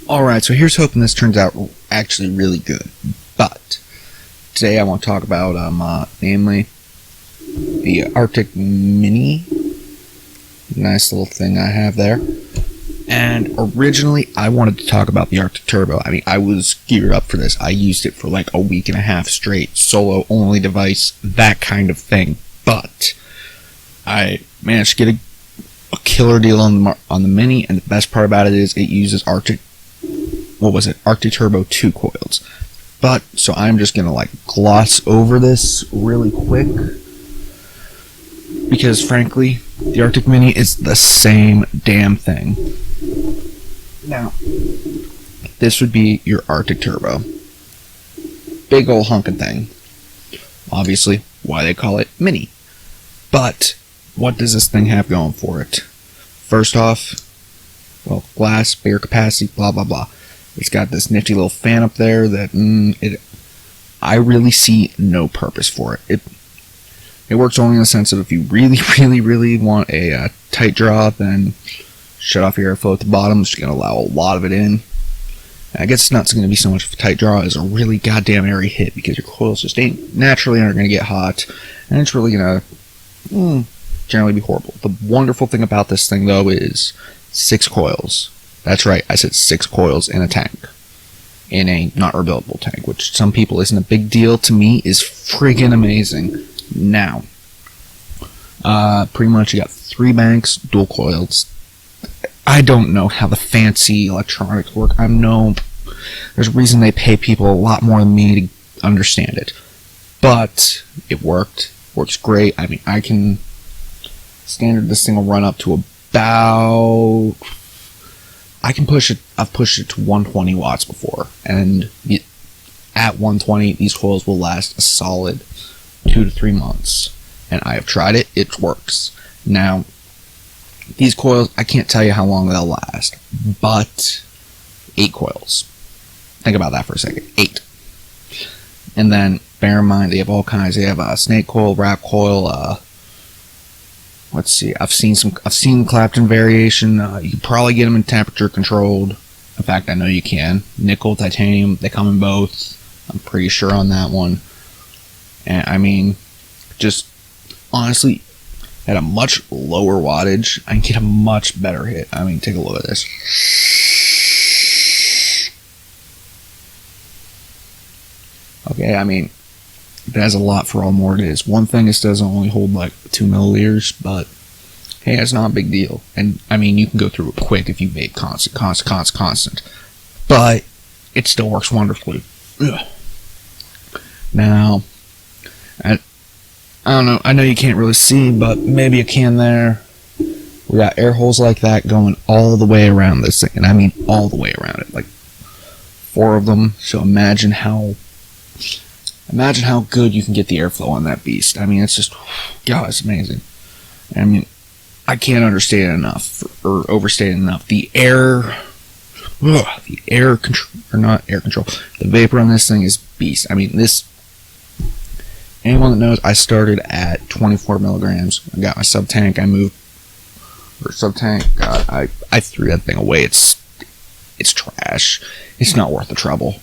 Alright, so here's hoping this turns out actually really good. But today I want to talk about, namely, the Arctic Mini. Nice little thing I have there. And originally, I wanted to talk about the Arctic Turbo. I mean, I was geared up for this. I used it for like a week and a half straight, solo-only device, that kind of thing. But I managed to get a killer deal on the Mini, and the best part about it is it uses Arctic Turbo 2 coils. But, so I'm just gonna like gloss over this really quick, because frankly, the Arctic Mini is the same damn thing. Now, this would be your Arctic Turbo. Big ol' hunkin' thing. Obviously, why they call it Mini. But, what does this thing have going for it? First off, well, glass, bigger capacity, blah blah blah. It's got this nifty little fan up there that I really see no purpose for it. It works only in the sense of if you really want a tight draw, then shut off your airflow at the bottom. It's going to allow a lot of it in. And I guess it's not going to be so much of a tight draw as a really goddamn airy hit, because your coils just naturally aren't going to get hot, and it's really going to generally be horrible. The wonderful thing about this thing, though, is 6 coils. That's right, I said 6 coils in a tank. In a not rebuildable tank, which some people isn't a big deal. To me, is friggin' amazing. Now, pretty much you got 3 banks, dual coils. I don't know how the fancy electronics work. There's a reason they pay people a lot more than me to understand it. But, it worked. Works great. I mean, this thing will run up to about... I've pushed it to 120 watts before, and at 120, these coils will last a solid 2 to 3 months. And I have tried it, it works. Now, these coils, I can't tell you how long they'll last, but 8 coils. Think about that for a second. 8. And then, bear in mind, they have all kinds. They have a snake coil, wrap coil, let's see, I've seen Clapton variation. You can probably get them in temperature controlled. In fact, I know you can. Nickel, titanium, they come in both. I'm pretty sure on that one. And I mean, just honestly, at a much lower wattage, I can get a much better hit. I mean, take a look at this. Okay, I mean, it has a lot for all more it is. One thing, it doesn't only hold like 2 milliliters, but hey, it's not a big deal. And I mean, you can go through it quick if you vape constant. But it still works wonderfully. Ugh. Now, I don't know. I know you can't really see, but maybe you can there. We got air holes like that going all the way around this thing, and I mean all the way around it, like 4 of them. So imagine how good you can get the airflow on that beast. I mean, it's just, God, it's amazing. I mean, I can't understate it enough, or overstate it enough. The vapor on this thing is beast. I mean, anyone that knows, I started at 24 milligrams. I got my sub-tank, God, I threw that thing away. It's trash. It's not worth the trouble.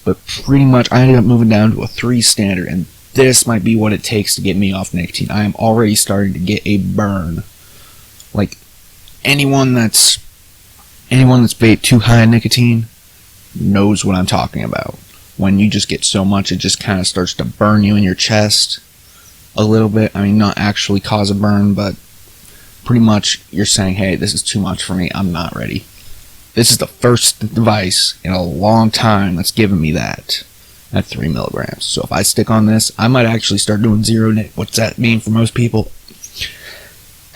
But pretty much, I ended up moving down to a 3 standard, and this might be what it takes to get me off nicotine. I am already starting to get a burn. Like, anyone that's vaped too high in nicotine knows what I'm talking about. When you just get so much, it just kind of starts to burn you in your chest a little bit. I mean, not actually cause a burn, but pretty much you're saying, hey, this is too much for me, I'm not ready. This is the first device in a long time that's given me that at 3 milligrams. So if I stick on this, I might actually start doing zero nic. What's that mean for most people?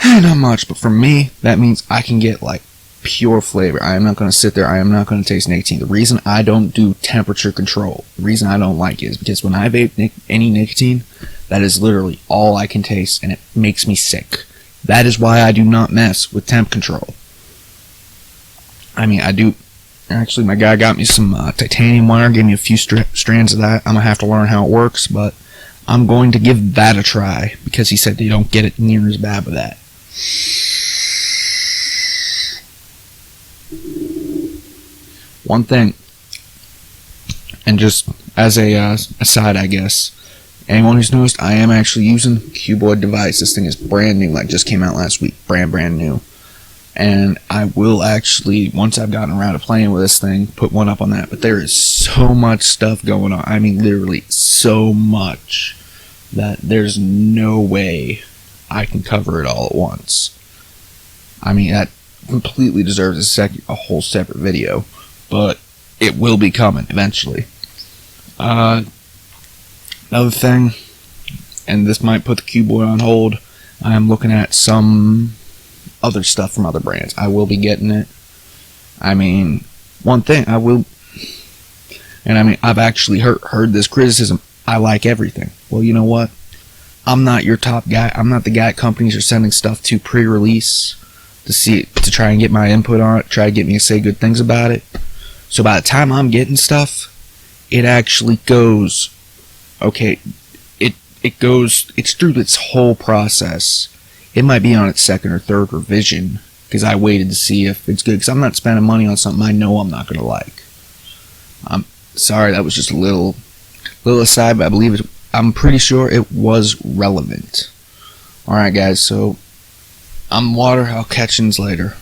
Not much, but for me, that means I can get like pure flavor. I am not going to sit there, I am not going to taste nicotine. The reason I don't do temperature control, the reason I don't like it is because when I vape any nicotine, that is literally all I can taste, and it makes me sick. That is why I do not mess with temp control. I mean, I do. Actually, my guy got me some titanium wire, gave me a few strands of that. I'm going to have to learn how it works, but I'm going to give that a try, because he said you don't get it near as bad with that. One thing, and just as a aside, I guess, anyone who's noticed, I am actually using a cuboid device. This thing is brand new, like just came out last week, brand new. And I will actually, once I've gotten around to playing with this thing, put one up on that. But there is so much stuff going on. I mean, literally so much that there's no way I can cover it all at once. I mean, that completely deserves a whole separate video, but it will be coming eventually. Another thing, and this might put the cuboid on hold, I am looking at some other stuff from other brands. I will be getting it. I mean, one thing I will, and I mean, I've actually heard this criticism, I like everything. Well, you know what? I'm not your top guy. I'm not the guy companies are sending stuff to pre-release to try and get my input on it, try to get me to say good things about it. So by the time I'm getting stuff, it actually goes, okay, it's through its whole process. It might be on its second or third revision, because I waited to see if it's good, because I'm not spending money on something I know I'm not going to like. I'm sorry, that was just a little aside, but I'm pretty sure it was relevant. Alright guys, so I'm Water, I'll catch yous later.